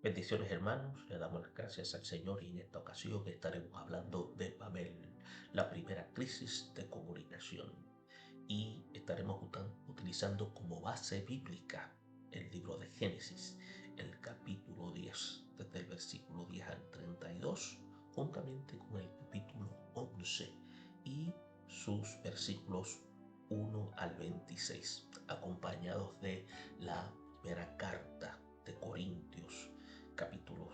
Bendiciones hermanos, le damos las gracias al Señor y en esta ocasión estaremos hablando de Babel, la primera crisis de comunicación. Y estaremos utilizando como base bíblica el libro de Génesis, el capítulo 10, desde el versículo 10 al 32, juntamente con el capítulo 11 y sus versículos 1 al 26, acompañados de la primera carta de Corintios, capítulos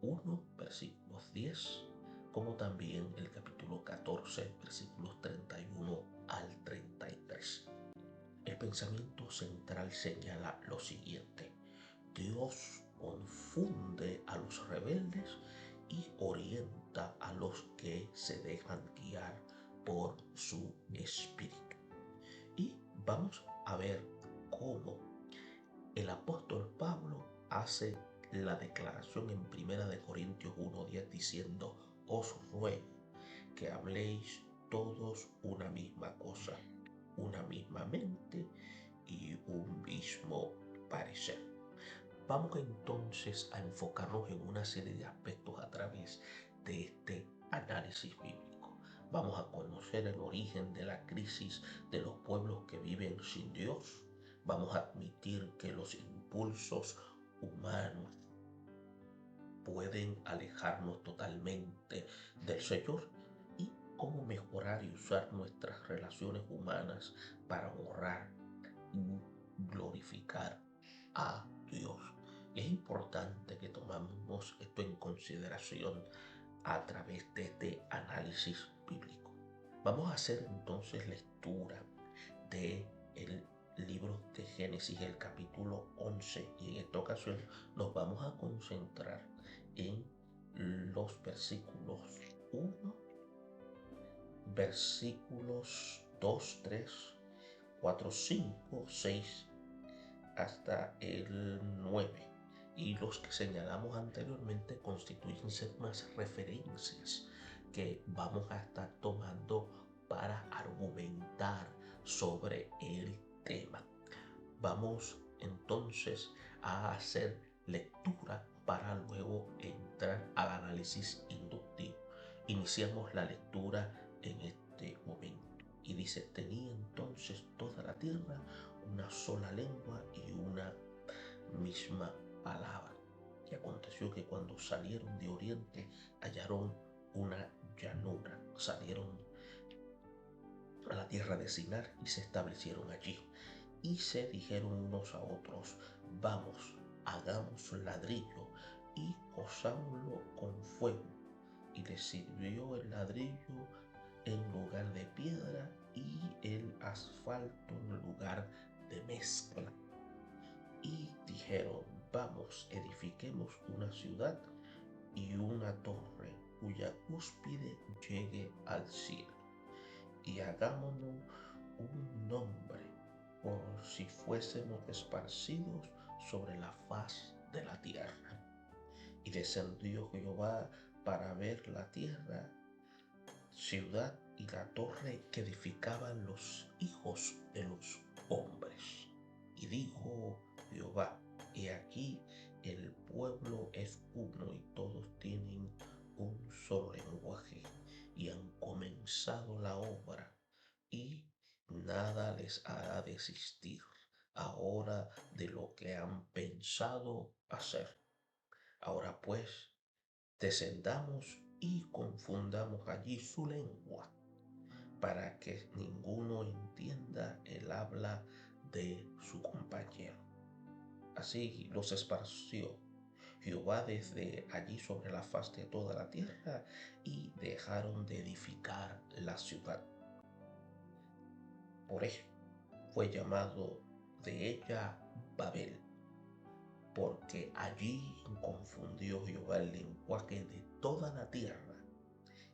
1, versículos 10, como también el capítulo 14, versículos 31 al 33. El pensamiento central señala lo siguiente: Dios confunde a los rebeldes y orienta a los que se dejan guiar por su espíritu. Y vamos a ver cómo el apóstol Pablo hace la declaración en 1 Corintios 1:10 diciendo: os ruego que habléis todos una misma cosa, una misma mente y un mismo parecer. Vamos entonces a enfocarnos en una serie de aspectos a través de este análisis bíblico. Vamos a conocer el origen de la crisis de los pueblos que viven sin Dios. Vamos a admitir que los impulsos humanos pueden alejarnos totalmente del Señor y cómo mejorar y usar nuestras relaciones humanas para honrar y glorificar a Dios. Y es importante que tomemos esto en consideración a través de este análisis bíblico. Vamos a hacer entonces lectura de el libro de Génesis, el capítulo 11, y en esta ocasión nos vamos a concentrar en los versículos 1, versículos 2, 3, 4, 5, 6 hasta el 9. Y los que señalamos anteriormente constituyen ser unas referencias que vamos a estar tomando para argumentar sobre el tema. Vamos entonces a hacer lectura para luego entrar al análisis inductivo. Iniciamos la lectura en este momento. Y dice: tenía entonces toda la tierra una sola lengua y una misma palabra. Y aconteció que cuando salieron de oriente hallaron una llanura. Salieron a la tierra de Sinar y se establecieron allí. Y se dijeron unos a otros: vamos, hagamos un ladrillo y cosámoslo con fuego. Y les sirvió el ladrillo en lugar de piedra y el asfalto en lugar de mezcla. Y dijeron: vamos, edifiquemos una ciudad y una torre cuya cúspide llegue al cielo, y hagámonos un nombre, por si fuésemos esparcidos sobre la faz de la tierra. Y descendió Jehová para ver la tierra, ciudad y la torre que edificaban los hijos de los hombres. Y dijo Jehová: he aquí, el pueblo es uno y todos tienen un solo lenguaje, y han comenzado la obra, y nada les hará desistir ahora de lo que han pensado hacer. Ahora pues, descendamos y confundamos allí su lengua, para que ninguno entienda el habla de su compañero. Así los esparció Jehová desde allí sobre la faz de toda la tierra, y dejaron de edificar la ciudad. Por eso fue llamado de ella Babel, porque allí confundió Jehová el lenguaje de toda la tierra,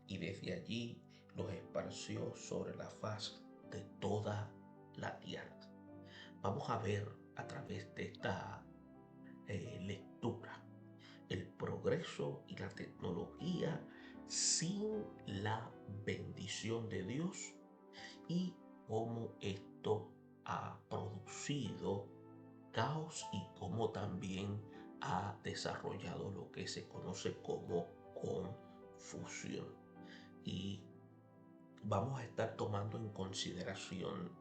y desde allí los esparció sobre la faz de toda la tierra. Vamos a ver a través de esta lectura el progreso y la tecnología sin la bendición de Dios, y cómo esto ha producido caos y cómo también ha desarrollado lo que se conoce como confusión. Y vamos a estar tomando en consideración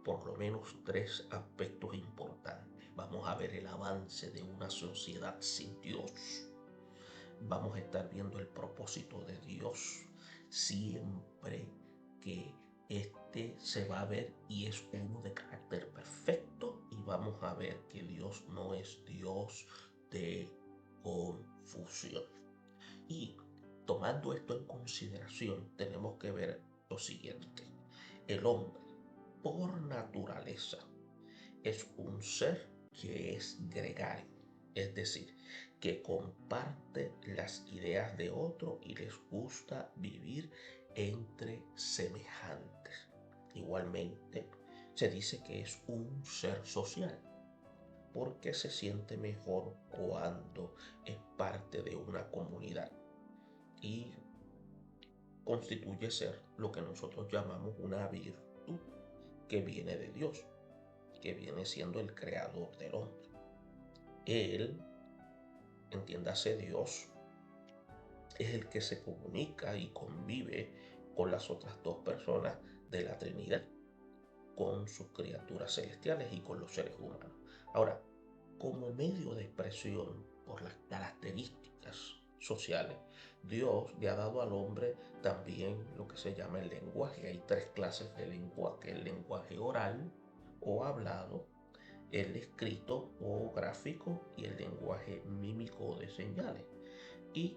por lo menos tres aspectos importantes. Vamos a ver el avance de una sociedad sin Dios. Vamos a estar viendo el propósito de Dios siempre que este se va a ver y es uno de carácter perfecto, y vamos a ver que Dios no es Dios de confusión. Y tomando esto en consideración, tenemos que ver lo siguiente. El hombre, por naturaleza, es un ser que es gregario, es decir, que comparte las ideas de otro y les gusta vivir entre semejantes. Igualmente, se dice que es un ser social, porque se siente mejor cuando es parte de una comunidad y constituye ser lo que nosotros llamamos una virtud que viene de Dios, que viene siendo el creador del hombre. Él, entiéndase Dios, es el que se comunica y convive con las otras dos personas de la Trinidad, con sus criaturas celestiales y con los seres humanos. Ahora, como medio de expresión por las características sociales, Dios le ha dado al hombre también lo que se llama el lenguaje. Hay tres clases de lenguaje: el lenguaje oral o hablado, el escrito o gráfico y el lenguaje mímico o de señales. Y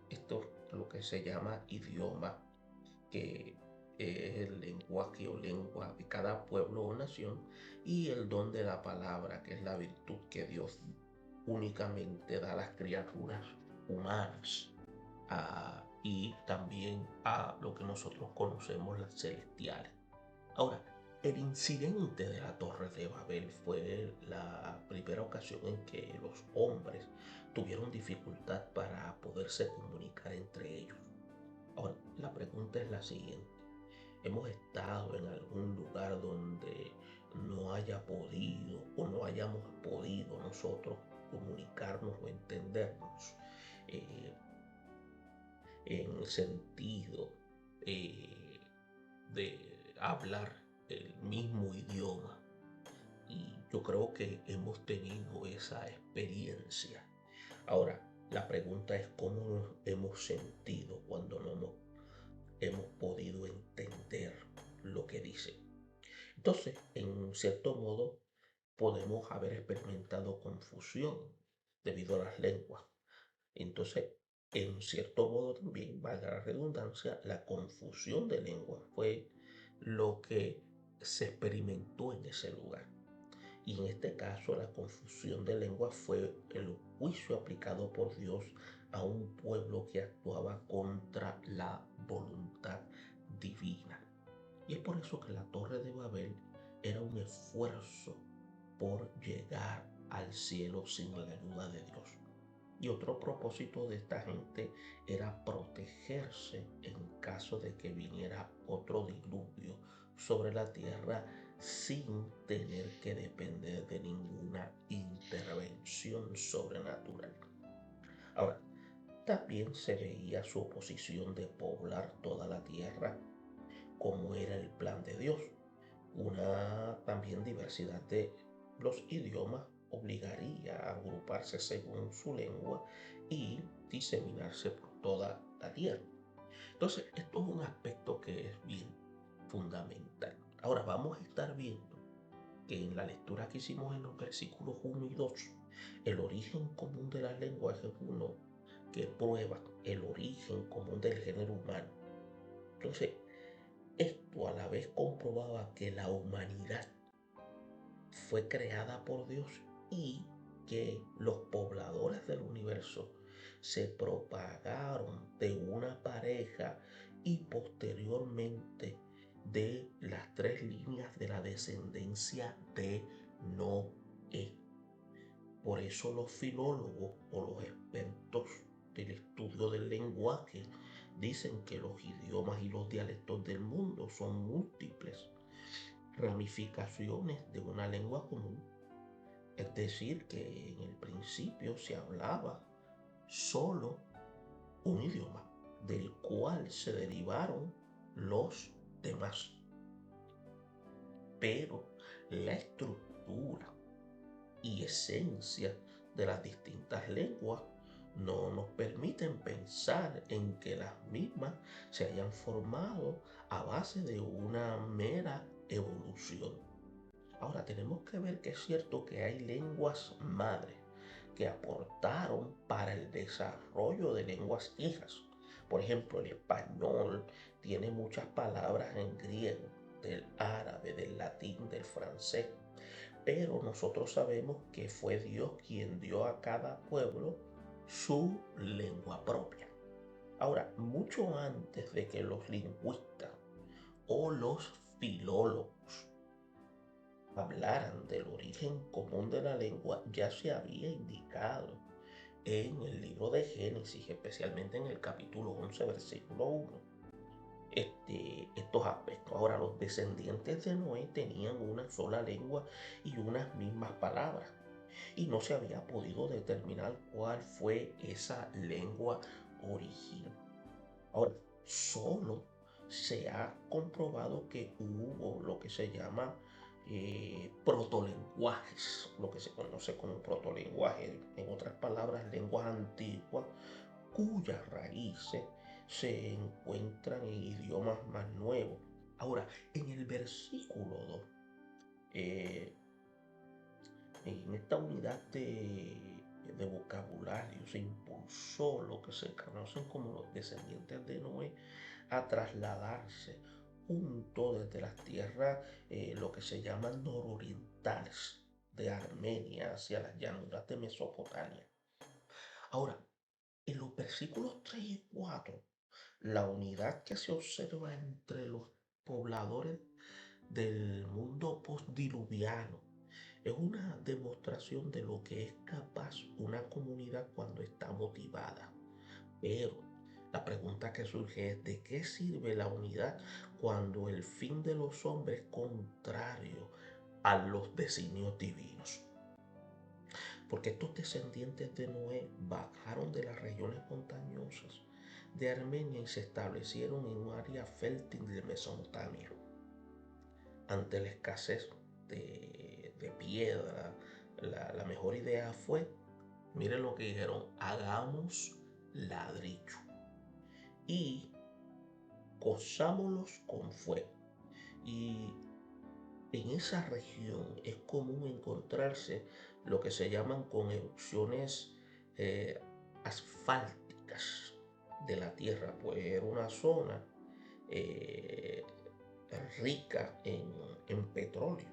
esto es lo que se llama idioma, que es el lenguaje o lengua de cada pueblo o nación, y el don de la palabra, que es la virtud que Dios únicamente da a las criaturas humanas, y también a lo que nosotros conocemos las celestiales. Ahora, el incidente de la Torre de Babel fue la primera ocasión en que los hombres tuvieron dificultad para poderse comunicar entre ellos. Ahora, la pregunta es la siguiente. ¿Hemos estado en algún lugar donde no haya podido o no hayamos podido nosotros comunicarnos o entendernos eh, en el sentido de hablar el mismo idioma? Y yo creo que hemos tenido esa experiencia. Ahora, la pregunta es cómo nos hemos sentido cuando no hemos podido entender lo que dice. Entonces, en cierto modo, podemos haber experimentado confusión debido a las lenguas. Entonces, en cierto modo también, valga la redundancia, la confusión de lenguas fue lo que se experimentó en ese lugar. Y en este caso, la confusión de lenguas fue el juicio aplicado por Dios a un pueblo que actuaba contra la voluntad divina. Y es por eso que la Torre de Babel era un esfuerzo por llegar al cielo sin la ayuda de Dios. Y otro propósito de esta gente era protegerse en caso de que viniera otro diluvio sobre la tierra sin tener que depender de ninguna intervención sobrenatural. Ahora, también se veía su oposición de poblar toda la tierra como era el plan de Dios. Una también diversidad de los idiomas obligaría a agruparse según su lengua y diseminarse por toda la tierra. Entonces, esto es un aspecto que es bien fundamental. Ahora vamos a estar viendo que en la lectura que hicimos en los versículos 1 y 2, el origen común de las lenguas es uno que prueba el origen común del género humano. Entonces, esto a la vez comprobaba que la humanidad fue creada por Dios y que los pobladores del universo se propagaron de una pareja y posteriormente de las tres líneas de la descendencia de Noé. Por eso los filólogos o los expertos del estudio del lenguaje dicen que los idiomas y los dialectos del mundo son múltiples ramificaciones de una lengua común. Es decir, que en el principio se hablaba solo un idioma, del cual se derivaron los demás. Pero la estructura y esencia de las distintas lenguas no nos permiten pensar en que las mismas se hayan formado a base de una mera evolución. Ahora tenemos que ver que es cierto que hay lenguas madres que aportaron para el desarrollo de lenguas hijas. Por ejemplo, el español tiene muchas palabras en griego, del árabe, del latín, del francés, pero nosotros sabemos que fue Dios quien dio a cada pueblo su lengua propia. Ahora, mucho antes de que los lingüistas o los filólogos hablaran del origen común de la lengua, ya se había indicado en el libro de Génesis, especialmente en el capítulo 11, versículo 1, estos aspectos. Ahora, los descendientes de Noé tenían una sola lengua y unas mismas palabras, y no se había podido determinar cuál fue esa lengua original. Ahora, solo se ha comprobado que hubo lo que se llama protolenguajes, lo que se conoce como protolenguaje, en otras palabras, lenguas antiguas cuyas raíces se encuentran en idiomas más nuevos. Ahora, en el versículo 2, eh, en esta unidad de vocabulario se impulsó lo que se conocen como los descendientes de Noé a trasladarse junto desde las tierras, lo que se llaman nororientales de Armenia hacia las llanuras de Mesopotamia. Ahora, en los versículos 3 y 4, la unidad que se observa entre los pobladores del mundo postdiluviano es una demostración de lo que es capaz una comunidad cuando está motivada. Pero la pregunta que surge es: ¿de qué sirve la unidad cuando el fin de los hombres es contrario a los designios divinos? Porque estos descendientes de Noé bajaron de las regiones montañosas de Armenia y se establecieron en un área fértil de Mesopotamia. Ante la escasez de piedra, la mejor idea fue, miren lo que dijeron: hagamos ladrillo y cozámoslos con fuego. Y en esa región es común encontrarse lo que se llaman con erupciones eh, asfálticas de la tierra, pues era una zona eh, rica en petróleo.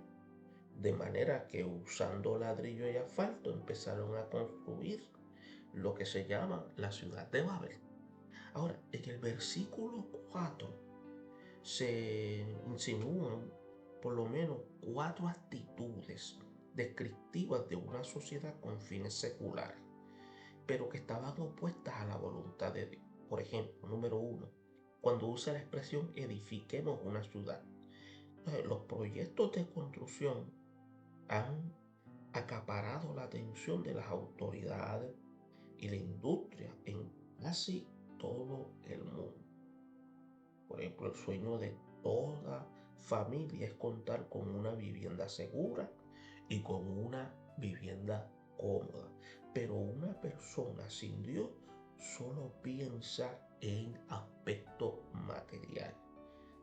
De manera que usando ladrillo y asfalto empezaron a construir lo que se llama la ciudad de Babel. Ahora, en el versículo 4 se insinúan por lo menos 4 actitudes descriptivas de una sociedad con fines seculares, pero que estaban opuestas a la voluntad de Dios. Por ejemplo, número 1, cuando usa la expresión edifiquemos una ciudad. Los proyectos de construcción han acaparado la atención de las autoridades y la industria en casi todo el mundo. Por ejemplo, el sueño de toda familia es contar con una vivienda segura y con una vivienda cómoda. Pero una persona sin Dios solo piensa en aspecto material.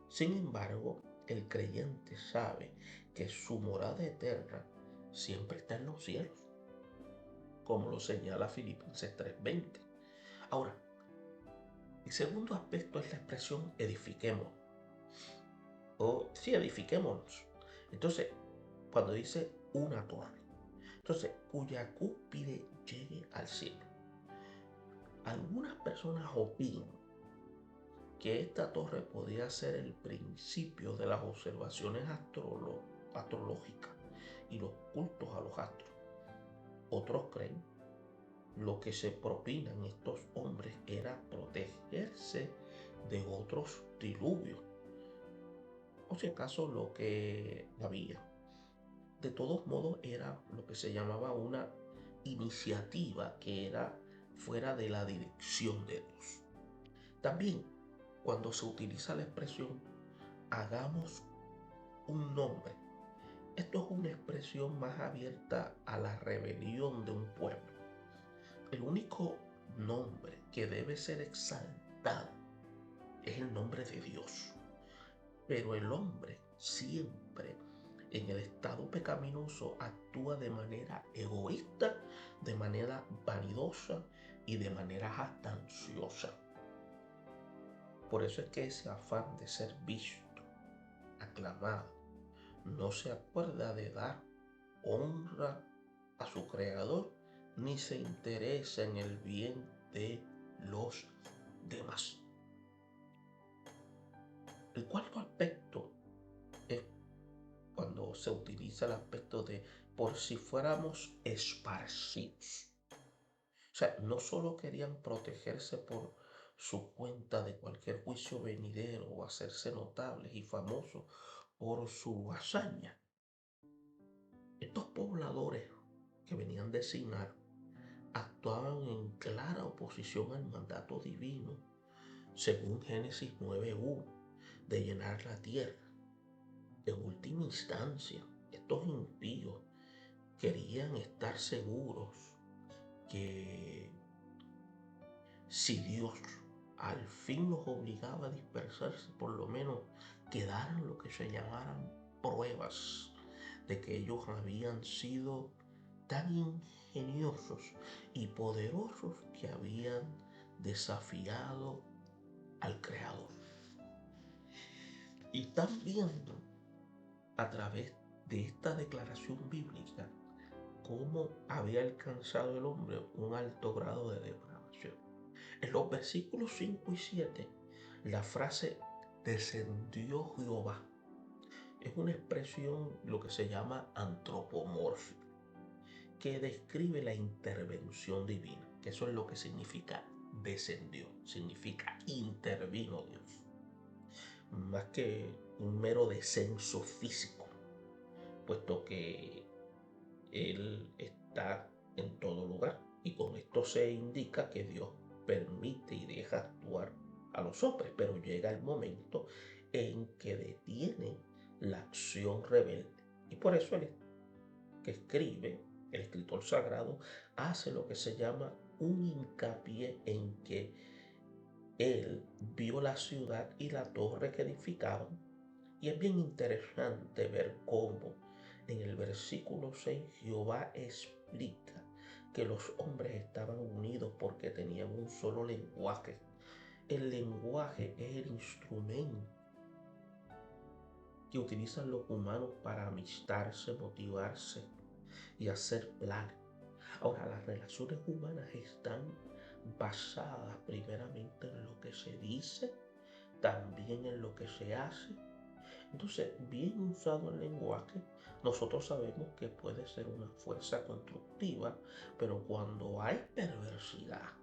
Sin embargo, el creyente sabe que su morada eterna siempre está en los cielos, como lo señala Filipenses 3:20. Ahora, el segundo aspecto es la expresión edifiquemos. O sí, edifiquémonos. Entonces, cuando dice una torre, entonces, cuya cúspide llegue al cielo. Algunas personas opinan que esta torre podía ser el principio de las observaciones astrológicas y los cultos a los astros. Otros creen lo que se propinan estos hombres era protegerse de otros diluvios, o si acaso lo que había de todos modos era lo que se llamaba una iniciativa que era fuera de la dirección de Dios. También, cuando se utiliza la expresión hagamos un nombre, esto es una expresión más abierta a la rebelión de un pueblo. El único nombre que debe ser exaltado es el nombre de Dios. Pero el hombre siempre en el estado pecaminoso actúa de manera egoísta, de manera vanidosa y de manera jactanciosa. Por eso es que ese afán de ser visto, aclamado, no se acuerda de dar honra a su creador ni se interesa en el bien de los demás. El cuarto aspecto es cuando se utiliza el aspecto de por si fuéramos esparcidos. O sea, no solo querían protegerse por su cuenta de cualquier juicio venidero o hacerse notables y famosos por su hazaña. Estos pobladores que venían de Sinar actuaban en clara oposición al mandato divino, según Génesis 9:1, de llenar la tierra. En última instancia, estos impíos querían estar seguros que si Dios al fin los obligaba a dispersarse, por lo menos quedaran lo que se llamaran pruebas de que ellos habían sido tan ingeniosos y poderosos que habían desafiado al Creador. Y están viendo a través de esta declaración bíblica cómo había alcanzado el hombre un alto grado de depravación. En los versículos 5 y 7, la frase descendió Jehová es una expresión, lo que se llama antropomórfica, que describe la intervención divina, que eso es lo que significa descendió, significa intervino Dios, más que un mero descenso físico, puesto que Él está en todo lugar y con esto se indica que Dios permite y deja actuar a los hombres, pero llega el momento en que detiene la acción rebelde. Y por eso el que escribe, el escritor sagrado, hace lo que se llama un hincapié en que él vio la ciudad y la torre que edificaban. Y es bien interesante ver cómo en el versículo 6 Jehová explica que los hombres estaban unidos porque tenían un solo lenguaje. El lenguaje es el instrumento que utilizan los humanos para amistarse, motivarse y hacer planes. Ahora, las relaciones humanas están basadas primeramente en lo que se dice, también en lo que se hace. Entonces, bien usado el lenguaje, nosotros sabemos que puede ser una fuerza constructiva, pero cuando hay perversidad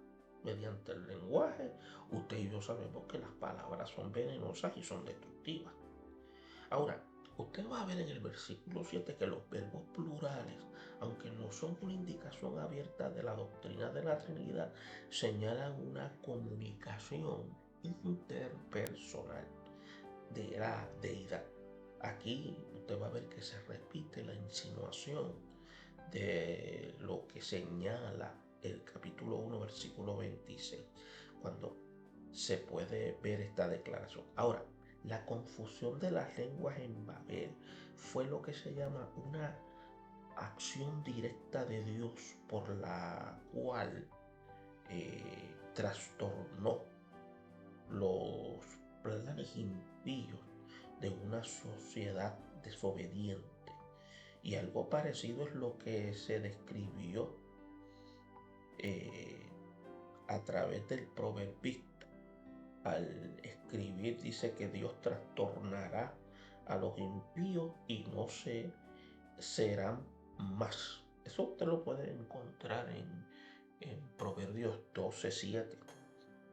mediante el lenguaje, usted y yo sabemos que las palabras son venenosas y son destructivas. Ahora, usted va a ver en el versículo 7 que los verbos plurales, aunque no son una indicación abierta de la doctrina de la Trinidad, señalan una comunicación interpersonal de la deidad. Aquí usted va a ver que se repite la insinuación de lo que señala el capítulo 1, versículo 26, cuando se puede ver esta declaración. Ahora, la confusión de las lenguas en Babel fue lo que se llama una acción directa de Dios por la cual trastornó los planes impíos de una sociedad desobediente. Y algo parecido es lo que se describió eh, a través del proverbista. Al escribir dice que Dios trastornará a los impíos y no se serán más. Eso usted lo puede encontrar en Proverbios 12:7.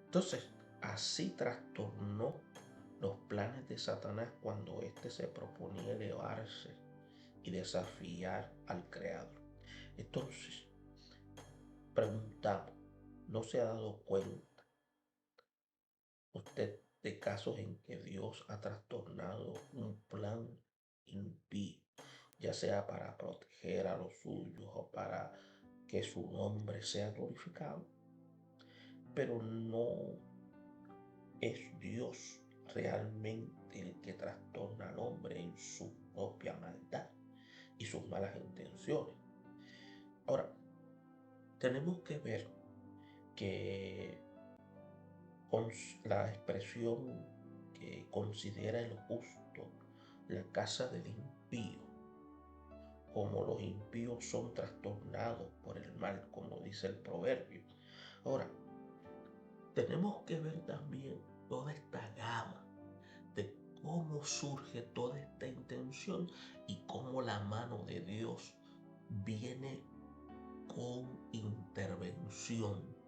Entonces, así trastornó los planes de Satanás cuando éste se proponía elevarse y desafiar al Creador. Entonces, preguntamos, ¿no se ha dado cuenta usted de casos en que Dios ha trastornado un plan impío, ya sea para proteger a los suyos o para que su nombre sea glorificado? Pero no es Dios realmente el que trastorna al hombre en su propia maldad y sus malas intenciones. Ahora, tenemos que ver que con la expresión que considera el justo la casa del impío, como los impíos son trastornados por el mal, como dice el proverbio. Ahora, tenemos que ver también toda esta gama de cómo surge toda esta intención y cómo la mano de Dios viene con intervención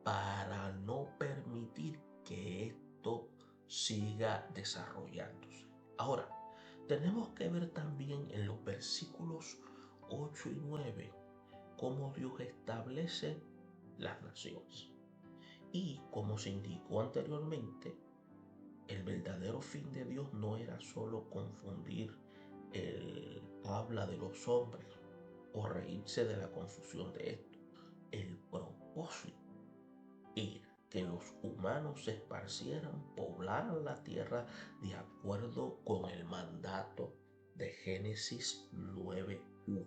para no permitir que esto siga desarrollándose. Ahora, tenemos que ver también en los versículos 8 y 9 cómo Dios establece las naciones. Y como se indicó anteriormente, el verdadero fin de Dios no era solo confundir el habla de los hombres o reírse de la confusión de esto. El propósito era que los humanos se esparcieran, poblaran la tierra de acuerdo con el mandato de Génesis 9:1.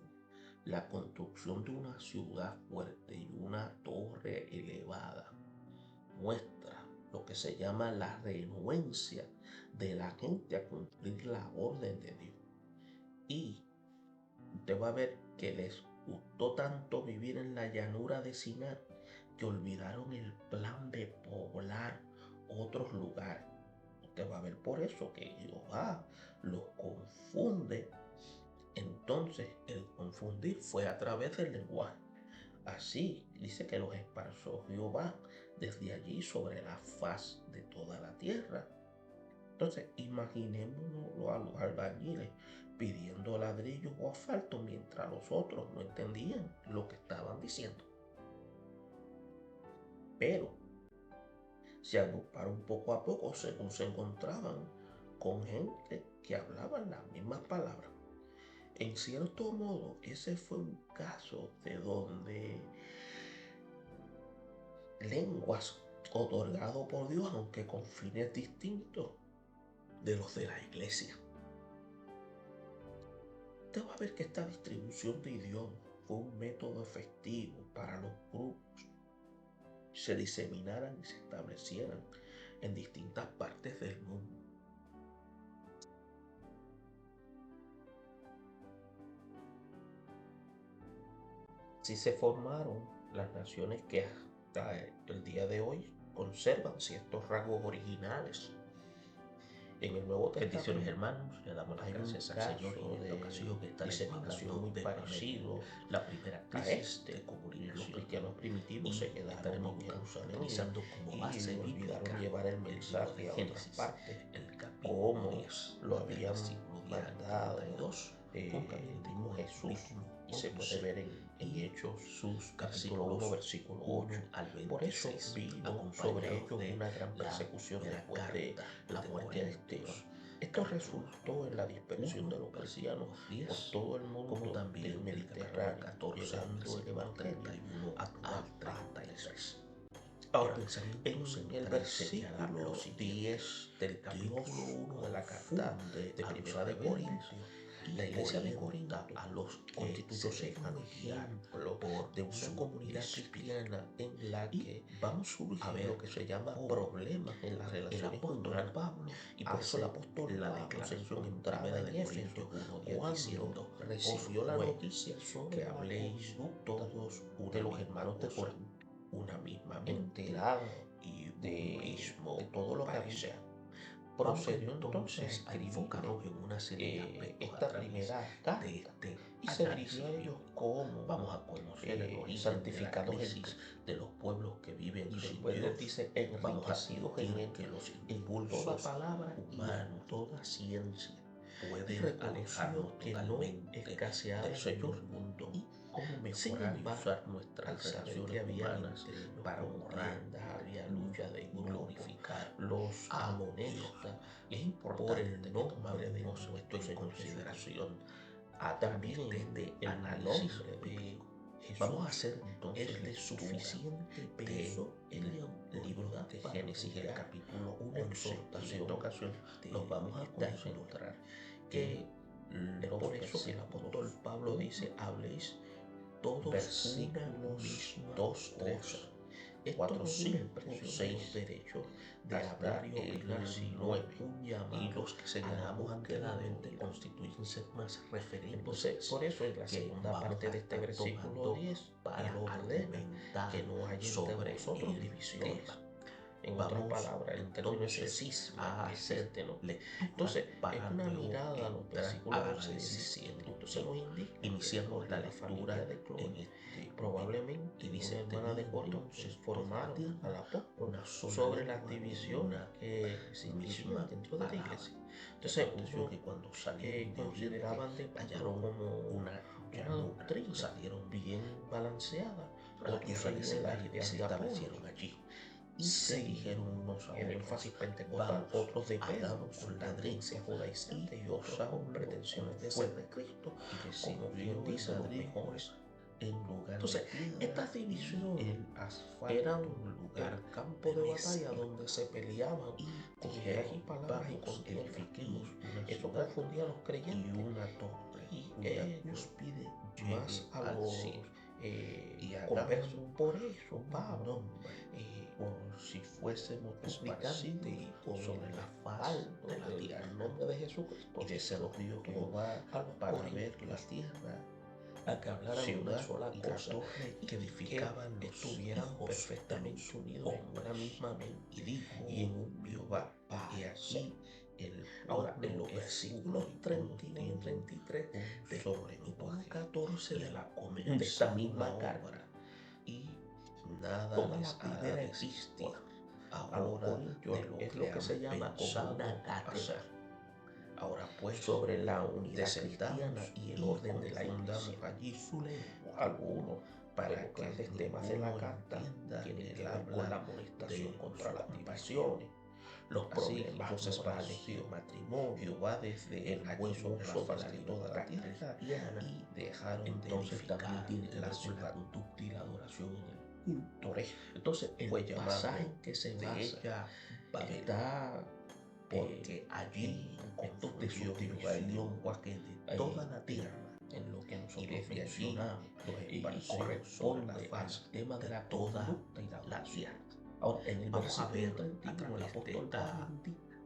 La construcción de una ciudad fuerte y una torre elevada muestra lo que se llama la renuencia de la gente a cumplir la orden de Dios. Y usted va a ver que les gustó tanto vivir en la llanura de Sinar que olvidaron el plan de poblar otros lugares. Usted va a ver por eso que Jehová los confunde. Entonces el confundir fue a través del lenguaje. Así dice que los esparció Jehová desde allí sobre la faz de toda la tierra. Entonces imaginémonos a los albañiles pidiendo ladrillos o asfalto mientras los otros no entendían lo que estaban diciendo. Pero se agruparon poco a poco según se encontraban con gente que hablaban las mismas palabras. En cierto modo, ese fue un caso de donde lenguas otorgado por Dios, aunque con fines distintos de los de la iglesia. Usted va a ver que esta distribución de idiomas fue un método efectivo para los grupos se diseminaran y se establecieran en distintas partes del mundo. Así se formaron las naciones que hasta el día de hoy conservan ciertos rasgos originales. En el Nuevo Testamento, hermanos, le damos las gracias al Señor y en esta ocasión que está diseminación muy parecido la primera crisis de comunicación. Los cristianos primitivos se quedaron en Jerusalén utilizando como base y olvidaron llevar el mensaje a otras partes, como lo habían mandado el mismo Jesús, y se puede ver en Hechos capítulo 1 versículo 8. Por eso vino sobre ellos una gran persecución después de la muerte de Esteban. Esto resultó en la dispersión de los cristianos por todo el mundo del Mediterráneo, llegando el evangelio a todas partes. Ahora, en el versículo 10 del capítulo 1 de la carta de Primera de Corintios, la iglesia de Corinto a los constituyóse un ejemplo de una comunidad cristiana en la que vamos a ver lo que se llama problemas en las relaciones humanas. Y por eso el apóstol la declaración entrada en Éfeso cuando recibió la noticia que habléis todos de los hermanos de Corinto una misma mente, enterado y de todo lo que había. Procedió entonces a enfocarnos en una serie de aspectos esta primera carta y se dirigió a ellos como vamos a conocer el origen santificados de los pueblos que viven y después les dice enriquecidos en que los impulsos, toda palabra humana, toda ciencia pueden alejarnos que no totalmente escaseaba del en Señor el mundo. y cómo Sin mejorar y embargo, usar al nuestras saber que relaciones había humanas intrinos, para honrar, contiendas, había lucha de grupos, glorificar los a amonesta Y es por importante el que nombre de tomemos esto nuestro en Señor consideración Jesucristo. a También través de este el análisis nombre de bíblico. Jesús Vamos a hacer entonces es de lectura suficiente peso del y libro autoridad de para Génesis, el brindar capítulo una 11. Y en exhortación esta ocasión de nos vamos a esta concentrar que en es los por eso que el apóstol Pablo dice, habléis todos una versículos misma 2, 3, cosa. Esto 4, no es una 5, expresión de 6 los derechos de hasta hablar y opinar, el sino 9. un Y llamado los que a la señalamos búsqueda de anteriormente unidad. constituyen ser más referentes. Entonces, por eso en la que segunda vamos parte a de este estar versículo tomando 10, para él ordena argumentar que no haya entre sobre vosotros el divisiones. tema. En otras Vamos palabras, el término ese entonces cisma a que hacer existe, ¿no? lectura Entonces, para es una luego mirada a los entrar versículos al 11 y análisis 17. Entonces científico. nos indica Iniciamos que la la lectura familia de Chloe en este probablemente y dice una hermana de Corinto entonces informaron toda al apóstol una sola sobre las lengua, divisiones una que existían misma dentro de la palabra. iglesia. Entonces, Aconteció que cuando salieron de Oriente, consideraban de Pablo hallaron como una una llanura, doctrina salieron bien balanceada. a la Otros tierra de seguían las Selah y ideas se de Apolo establecieron allí. Y se se dijeron unos a el otros, énfasis pentecostal, vamos, otros de Pedro hagamos con ladrillos, tendencias judaizantes y otros Saulo con pretensiones de fue ser de Cristo, y como recibió quien el dice los ladrillo mejores. en lugar Entonces, de piedra, estas divisiones el asfalto eran en lugar el campo de batalla mezcla. donde se peleaban Y con ideas dijeron, y palabras y vamos, contiendas. edifiquemos una Eso ciudad confundía a los y creyentes una torre y cuya ellos cúspide más llegue a al los cielo. Y conversos. hagámoslo Por eso un Pablo, nombre, por si fuésemos esparcidos explicante con sobre el la faz respaldo de la del tierra. nombre de Jesucristo, Y descendió Jehová a los para corintios ver la tierra, a que hablaran una ciudad sola y la cosa torre y que edificaban que los estuvieran hijos perfectamente de los unidos en una hombres. misma mente Y dijo y en un Jehová, y parecer. aquí el Ahora, en pueblo los versículos 31 y 33 del sobre capítulo 14 de de esta misma carta, y nada toda les la hará primera desistir epístola a los ahora corintios de lo es que lo que han se llama como pensado una cátedra hacer. Ahora pues, sobre la unidad descendamos cristiana y el y orden de la confundamos iglesia. allí su lengua, Algunos para de los que grandes temas de la ninguno carta entienda tienen el que ver habla con la amonestación de contra su las compasión. divisiones, los Así, problemas hijos morales esparció del matrimonio, Jehová desde el allí buen sobre la uso de faz la de toda la libertad tierra cristiana. y dejaron de Entonces también edificar tiene que la ver con la ciudad. conducta y la adoración en el culto. Por eso Entonces, el fue llamado pasaje en que se de basa ella Babel, está porque allí estos de confundió su Jehová el división lenguaje de toda la tierra, en lo que y nosotros desde allí mencionamos los y esparció sobre la corresponde faz al tema de la toda conducta y la la adoración. tierra. Ahora, en el Vamos a versículo ver 31 a el través de apóstol esta Pablo indica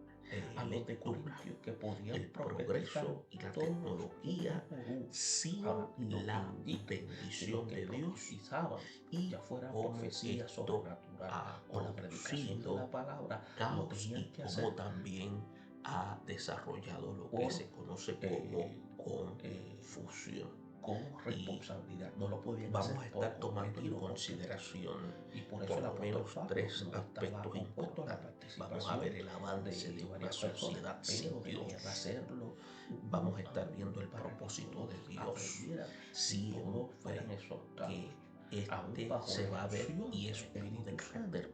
a los de lectura Corintios que podían el profetizar progreso y la todos tecnología uno por uno. sin Ahora, no la indica que bendición los que de Dios, profetizaban, y ya fuera cómo profecía esto sobrenatural ha o la predicación de producido la palabra, lo caos tenían y que cómo hacer también ha desarrollado lo que por, se conoce como confusión. con Y responsabilidad. No lo podían vamos hacer a estar por tomando competir en o por consideración y por eso por el lo apóstol menos Pablo tres no estaba aspectos opuesto a la importantes. Vamos a participación ver el avance de una varias sociedad personas, sin pero Dios. debían hacerlo Vamos a estar viendo el para que propósito todos de Dios aprendieran y siempre todos fueran exhortados. que Aún este bajo se la va a ver unción y del es uno Espíritu del Santo carácter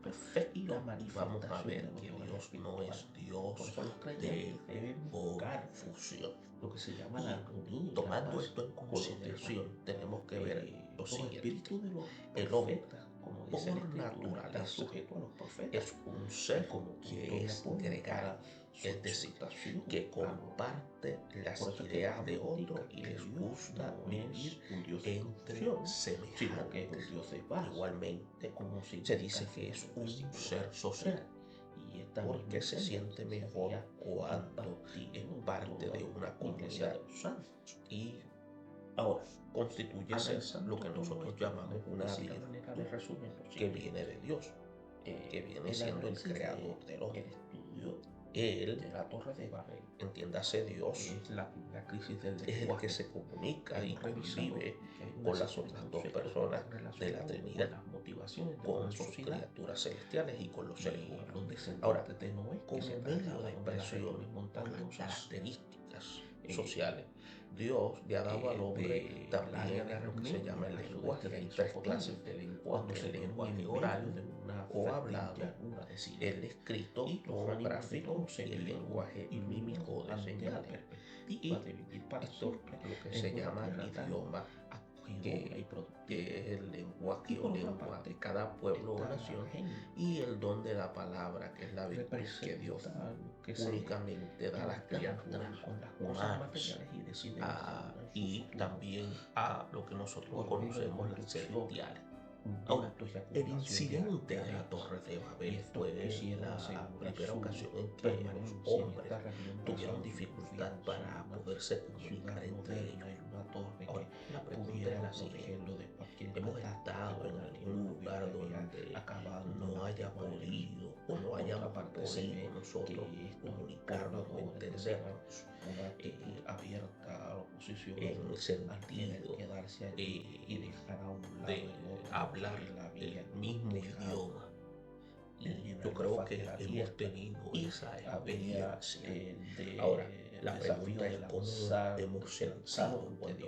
y perfecto, la y vamos a ver manifestación de que los Dios dones no es espirituales. Dios Por eso los de creyentes deben buscar confusión. lo que se llama la armonía y la Tomando paz esto en con los consideración, demás. tenemos que ver lo Los siguiente. espíritus de los El hombre, profetas, como dice la por Escritura, está naturaleza, sujeto a los profetas. es un ser Como que es gregario, es decir, que comparte las ideas de otro y les gusta vivir entre semejantes. Igualmente, se dice que es un ser social, porque se siente mejor cuando es parte de una comunidad y ahora constituye ser lo que nosotros llamamos una virtud que viene de Dios, que viene siendo el creador del hombre. Él, de la Torre de Babel, entiéndase Dios, es la crisis del es el lenguaje. que se comunica y Hemos revisado convive que hay una con las serie otras de dos conceptos personas que están de la relacionados Trinidad, con las motivaciones de con una sus sociedad criaturas celestiales y con los seres y los humanos. descendientes Ahora, de Noé, que como se medio de trasladaron de las expresión regiones por las montañosas características sociales. Dios le ha dado al hombre también lo que se llama el lenguaje. Hay tres clases de lenguaje: el lenguaje oral o hablado, el escrito o gráfico y el lenguaje mímico de señales. Y esto es lo que se llama idioma, que es el lenguaje o lengua de cada pueblo o nación, y el don de la palabra, que es la virtud que Dios únicamente da a las criaturas humanas, y también a lo que nosotros conocemos las celestiales. Ahora, el incidente de la Torre de Babel fue la primera ocasión en que los hombres tuvieron dificultad para poderse comunicar entre ellos. Ahora, la pregunta es la siguiente: ¿hemos estado en algún lugar donde no haya podido o no hayamos podido nosotros comunicarnos o entendernos abierta a la oposición en el sentido de hablar el mismo idioma? Y yo creo que hemos tenido esa experiencia. Ahora, la pregunta es cómo hemos sentido cuando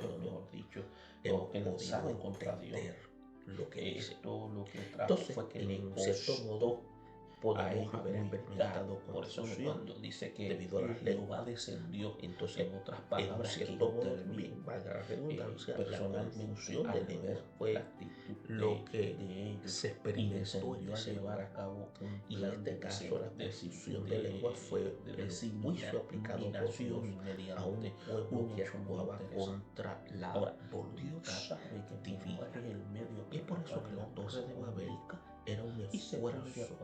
hemos podido entender lo que dice. Entonces, en cierto modo, podemos haber experimentado confusión debido a las lenguas. Descendió. Entonces, en otras palabras, en cierto modo, también, valga la redundancia, la confusión de lenguas fue lo que se experimentó en ese lugar. Y en este caso, la confusión de lenguas fue el juicio aplicado por Dios a un pueblo que actuaba contra la voluntad divina. Y es por eso que la Torre de Babel era un esfuerzo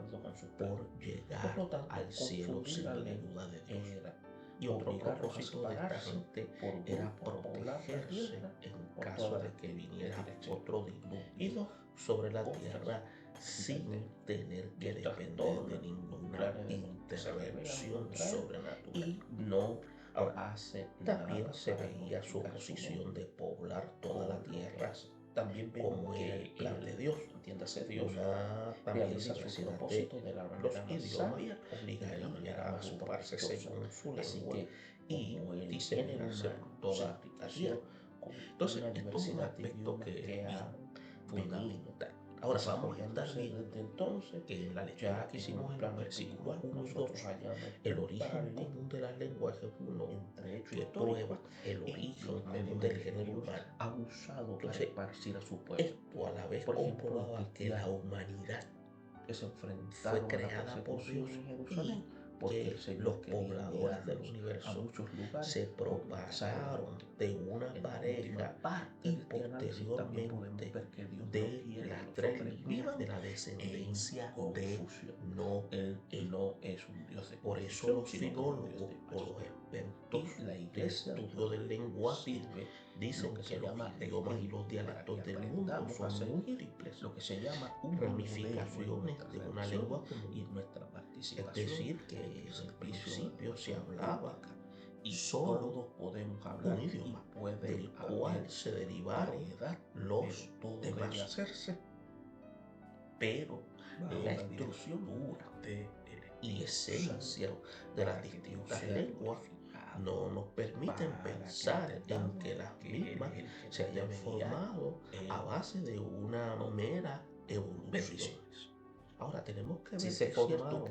por llegar al cielo sin la ayuda de Dios. Y otro propósito de esta gente era protegerse en caso de que viniera otro diluvio sobre la tierra sin tener que depender de ninguna intervención sobrenatural. Y no también se veía su oposición de poblar toda la tierra como el plan de Dios. Entiéndase, Dios también diversidad de los idiomas obligaría a ocuparse según su lengua, y diseminarse por toda la nación. Entonces, esto es un aspecto que es bien fundamental. Ahora vamos a estar viendo que en la lectura que hicimos en los versículos 1 y 2, el origen común de las lenguas es uno que prueba el origen común del género humano. Entonces, esto a la vez comprobaba que la humanidad fue creada por Dios, y que los pobladores del universo se propagaron de una pareja y posteriormente de las tres líneas de la descendencia de Noé. Él no es un Dios de confusión. Por eso los filólogos o los expertos del estudio del lenguaje dicen que los idiomas y los dialectos del mundo son múltiples, lo que se llama ramificaciones de una lengua común. Y nuestra participación, es decir, que en el principio se hablaba y solo podemos hablar un idioma del cual se derivaron los demás. Pero la estructura y esencia de las distintas lenguas no nos permiten pensar en que las mismas se hayan formado a base de una mera evolución. Ahora tenemos que ver si se formaron